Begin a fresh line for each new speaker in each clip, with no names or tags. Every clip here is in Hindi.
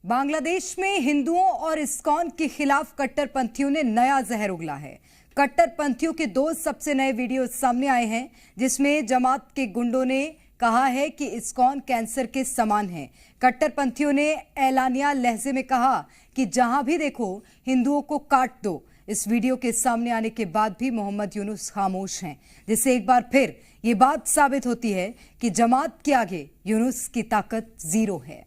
बांग्लादेश में हिंदुओं और इस्कॉन के खिलाफ कट्टरपंथियों ने नया जहर उगला है। कट्टरपंथियों के दो सबसे नए वीडियो सामने आए हैं, जिसमें जमात के गुंडों ने कहा है कि इस्कॉन कैंसर के समान है। कट्टरपंथियों ने ऐलानिया लहजे में कहा कि जहां भी देखो हिंदुओं को काट दो। इस वीडियो के सामने आने के बाद भी मोहम्मद यूनुस खामोश हैं, जिससे एक बार फिर ये बात साबित होती है कि जमात के आगे यूनुस की ताकत जीरो है।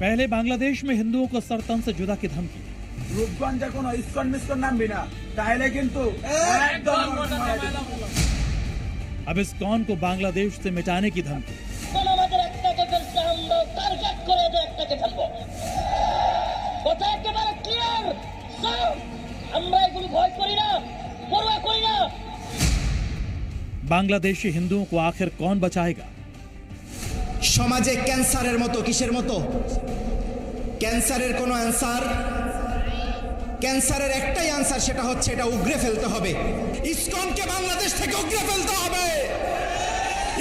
पहले बांग्लादेश में हिंदुओं को सरतन से जुदा की धमकी।
रूपगंजे कोनो इस्कन मिस्कन नामबी ना ताहले किंतु एकदम।
अब इस्कॉन को बांग्लादेश से मिटाने की धमकी। बांग्लादेशी हिंदुओं को आखिर कौन बचाएगा?
সমাজে ক্যান্সারের মতো কিসের মতো ক্যান্সারের কোনো অ্যানসার ক্যান্সারের একটাই অ্যানসার, সেটা হচ্ছে এটা উগরে ফেলতে হবে। ইসকনকে বাংলাদেশ থেকে উগরে ফেলতে হবে।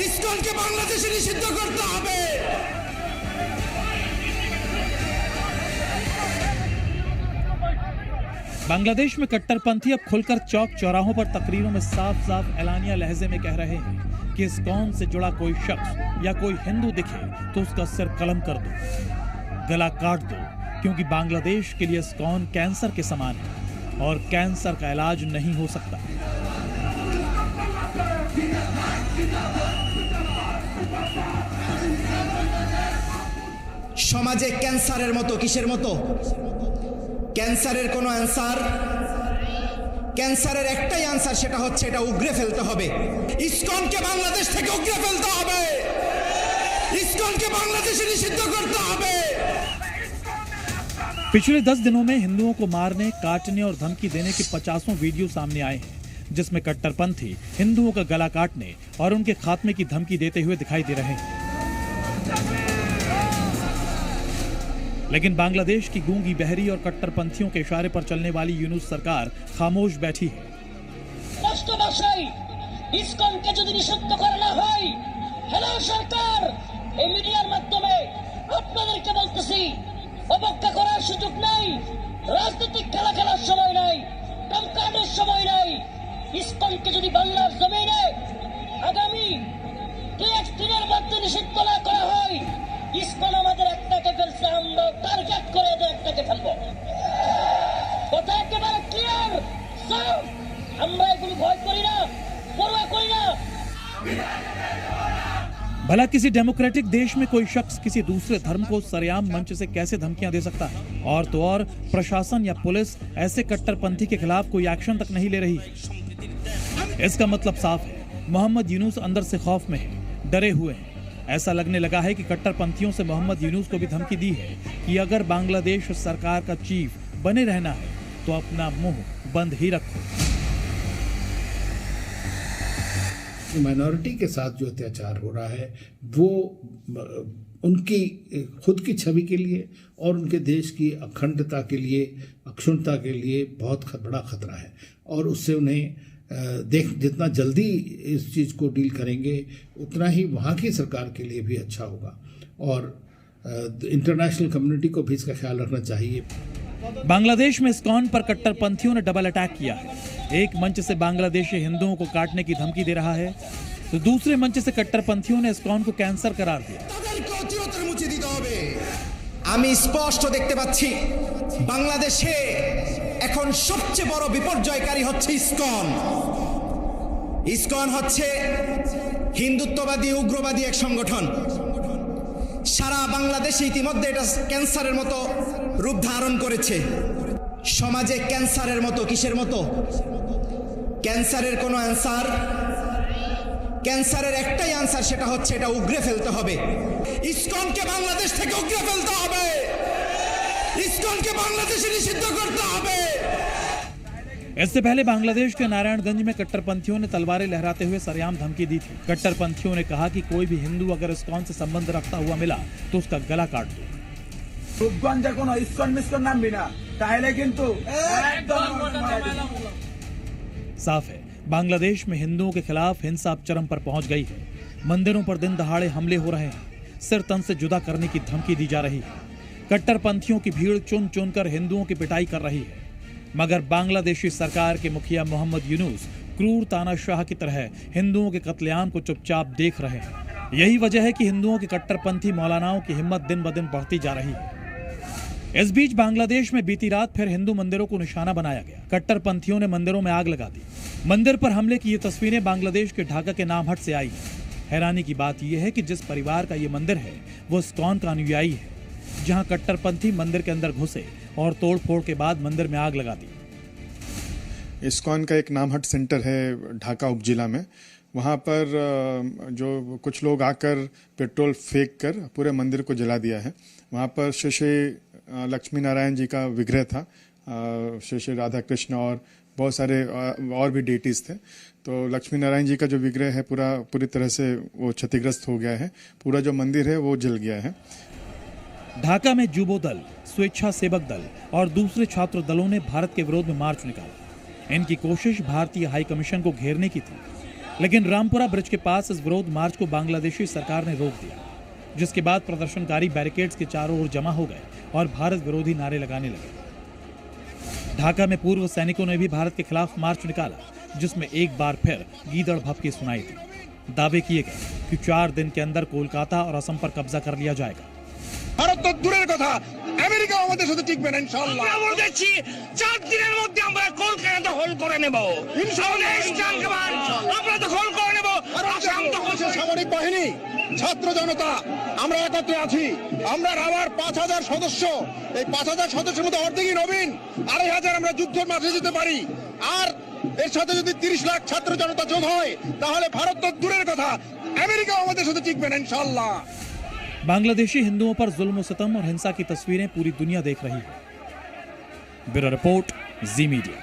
ইসকনকে বাংলাদেশে নিষিদ্ধ করতে হবে।
बांग्लादेश में कट्टरपंथी अब खुलकर चौक चौराहों पर तकरीरों में साफ साफ ऐलानिया लहजे में कह रहे हैं कि इस्कॉन से जुड़ा कोई शख्स या कोई हिंदू दिखे तो उसका सिर कलम कर दो, गला काट दो, क्योंकि बांग्लादेश के लिए इस्कॉन कैंसर के समान है और कैंसर का इलाज नहीं हो सकता।
সমাজে ক্যান্সারের মতো কিসের মতো ক্যান্সারের কোনো অ্যানসার ক্যান্সারের একটাই অ্যানসার, সেটা হচ্ছে এটা উগরে ফেলতে হবে। ইসকনকে বাংলাদেশ থেকে উগরে ফেলতে হবে। ইসকনকে বাংলাদেশে নিষিদ্ধ করতে হবে।
पिछले 10 दिनों में हिंदुओं को मारने, काटने और धमकी देने के 50 वीडियो सामने आए हैं, जिसमें कट्टरपंथी हिंदुओं का गला काटने और उनके खात्मे की धमकी देते हुए दिखाई दे रहे हैं। लेकिन बांग्लादेश की गूंगी बहरी और कट्टरपंथियों के इशारे पर चलने वाली यूनुस सरकार खामोश बैठी है।
ইসকনকে যদি নিষিদ্ধ করা না হয়, হ্যালো সরকার, এই মিডিয়ার মাধ্যমে আপনাদেরকে বলতেছি, অবজ্ঞা করার সুযোগ নাই, রাজনৈতিক খেলা খেলার সময় নাই, টমকানোর সময় নাই। ইসকনকে যদি বাংলার জমিনে আগামী 2-1 দিনের মধ্যে নিষিদ্ধ না করা হয়, ইসকন আমাদের একটাকে ফেলছে, আমরা টার্গেট করে একটাকে ফেলবো। কথা একেবারে ক্লিয়ার। আমরা এগুলো ভয় করি না, পরোয়া করি না।
भला किसी डेमोक्रेटिक देश में कोई शख्स किसी दूसरे धर्म को सरेआम मंच से कैसे धमकियां दे सकता है? और तो और प्रशासन या पुलिस ऐसे कट्टरपंथी के खिलाफ कोई एक्शन तक नहीं ले रही। इसका मतलब साफ है, मोहम्मद यूनुस अंदर से खौफ में है, डरे हुए हैं। ऐसा लगने लगा है कि कट्टरपंथियों से मोहम्मद यूनुस को भी धमकी दी है कि अगर बांग्लादेश सरकार का चीफ बने रहना है तो अपना मुंह बंद ही रखो।
माइनॉरिटी के साथ जो अत्याचार हो रहा है वो उनकी खुद की छवि के लिए और उनके देश की अखंडता के लिए, अक्षुण्णता के लिए बहुत बड़ा खतरा है। और उससे उन्हें जितना जल्दी इस चीज़ को डील करेंगे उतना ही वहाँ की सरकार के लिए भी अच्छा होगा और इंटरनेशनल कम्युनिटी को भी इसका ख्याल रखना चाहिए।
बांग्लादेश में इस्कॉन पर कट्टरपंथियों ने डबल अटैक किया है। एक मंच से बांग्लादेशी हिंदुओं को काटने की धमकी दे रहा है, तो दूसरे मंच से कट्टरपंथियों ने इस्कॉन को कैंसर करार दिया।
আমি স্পষ্ট দেখতে পাচ্ছি বাংলাদেশে এখন সবচেয়ে বড় বিপর্যয়কারী হচ্ছে ইসকন। ইসকন হচ্ছে হিন্দুত্ববাদী উগ্রবাদী এক সংগঠন। সারা বাংলাদেশে ইতিমধ্যে এটা ক্যান্সারের মতো রূপ ধারণ করেছে। সমাজে ক্যান্সারের মতো কিসের মতো ক্যান্সারের কোনো অ্যানসার ক্যান্সারের একটাই অ্যানসার, সেটা হচ্ছে এটা উগরে ফেলতে হবে। ইসকনকে বাংলাদেশ থেকে উগরে ফেলতে হবে। ইসকনকে বাংলাদেশে নিষিদ্ধ করতে হবে।
इससे पहले बांग्लादेश के नारायणगंज में कट्टरपंथियों ने तलवारें लहराते हुए सरेआम धमकी दी थी। कट्टरपंथियों ने कहा कि कोई भी हिंदू अगर इस्कॉन से संबंध रखता हुआ मिला तो उसका गला काट दो।
রূপগঞ্জে কোনো ইস্কন মিস্কন নামবি না, তাহলে কিন্তু একদম
साफ है, बांग्लादेश में हिंदुओं के खिलाफ हिंसा अब चरम पर पहुंच गई है। मंदिरों पर दिन दहाड़े हमले हो रहे हैं, सिर तन से जुदा करने की धमकी दी जा रही है। कट्टरपंथियों की भीड़ चुन चुनकर हिंदुओं की पिटाई कर रही है। मगर बांग्लादेशी सरकार के मुखिया मोहम्मद यूनुस क्रूर तानाशाह की तरह हिंदुओं के कत्लेआम को चुपचाप देख रहे हैं। यही वजह है कि हिंदुओं के कट्टरपंथी मौलानाओं की हिम्मत दिन ब दिन बढ़ती जा रही है। इस बीच बांग्लादेश में बीती रात फिर हिंदू मंदिरों को निशाना बनाया गया। कट्टरपंथियों ने मंदिरों में आग लगा दी। मंदिर पर हमले की ये तस्वीरें बांग्लादेश के ढाका के नामहट से आई हैं। हैरानी की बात यह है कि जिस परिवार का ये मंदिर है वो इस्कॉन का अनुयायी है, जहां कट्टरपंथी मंदिर के अंदर घुसे और तोड़फोड़ के बाद मंदिर में आग लगा दी।
इस्कॉन का एक नामहट सेंटर है ढाका उपजिला में। वहाँ पर जो कुछ लोग आकर पेट्रोल फेंक कर पूरे मंदिर को जला दिया है। वहाँ पर श्री श्री लक्ष्मी नारायण जी का विग्रह था, श्री श्री राधा कृष्ण और बहुत सारे और भी डेटीज थे। तो लक्ष्मी नारायण जी का जो विग्रह है पूरी तरह से वो क्षतिग्रस्त हो गया है। पूरा जो मंदिर है वो जल गया है।
ढाका में जुबो दल, स्वेच्छा सेवक दल और दूसरे छात्र दलों ने भारत के विरोध में मार्च निकाला। इनकी कोशिश भारतीय हाई कमीशन को घेरने की थी, लेकिन रामपुरा ब्रिज के पास इस विरोध मार्च को बांग्लादेशी सरकार ने रोक दिया, जिसके बाद प्रदर्शनकारी बैरिकेड्स के चारों ओर जमा हो गए और भारत विरोधी नारे लगाने लगे। ढाका में पूर्व सैनिकों ने भी भारत के खिलाफ मार्च निकाला, जिसमें एक बार फिर गीदड़ भभकी सुनाई दी। दावे किए गए कि 4 दिन के अंदर कोलकाता और असम पर कब्जा कर लिया जाएगा।
ভারত তো দূরের কথা, আমেরিকা আমাদের সাথে টিকবে না ইনশাআল্লাহ।
আমরা বলতেছি 4 দিনের মধ্যে আমরা কলকাতা দখল করে নেব ইনশাআল্লাহ। আমরা দখল করে নেব। আসাম দখল।
সামরিক বাহিনী, ছাত্র জনতা আমরা একত্রে আছি। আমরা আবার 5000 সদস্য, এই 5000 সদস্যের মধ্যে অর্ধেকই নবীন, 2500 আমরা যুদ্ধের মাঠে যেতে পারি। আর এর সাথে যদি 30 লাখ ছাত্র জনতা যোগ হয় তাহলে ভারত তো দূরের কথা, আমেরিকা আমাদের সাথে টিকবে না ইনশাআল্লাহ।
बांग्लादेशी हिंदुओं पर जुल्म सितम और हिंसा की तस्वीरें पूरी दुनिया देख रही है। ब्यूरो रिपोर्ट, जी मीडिया।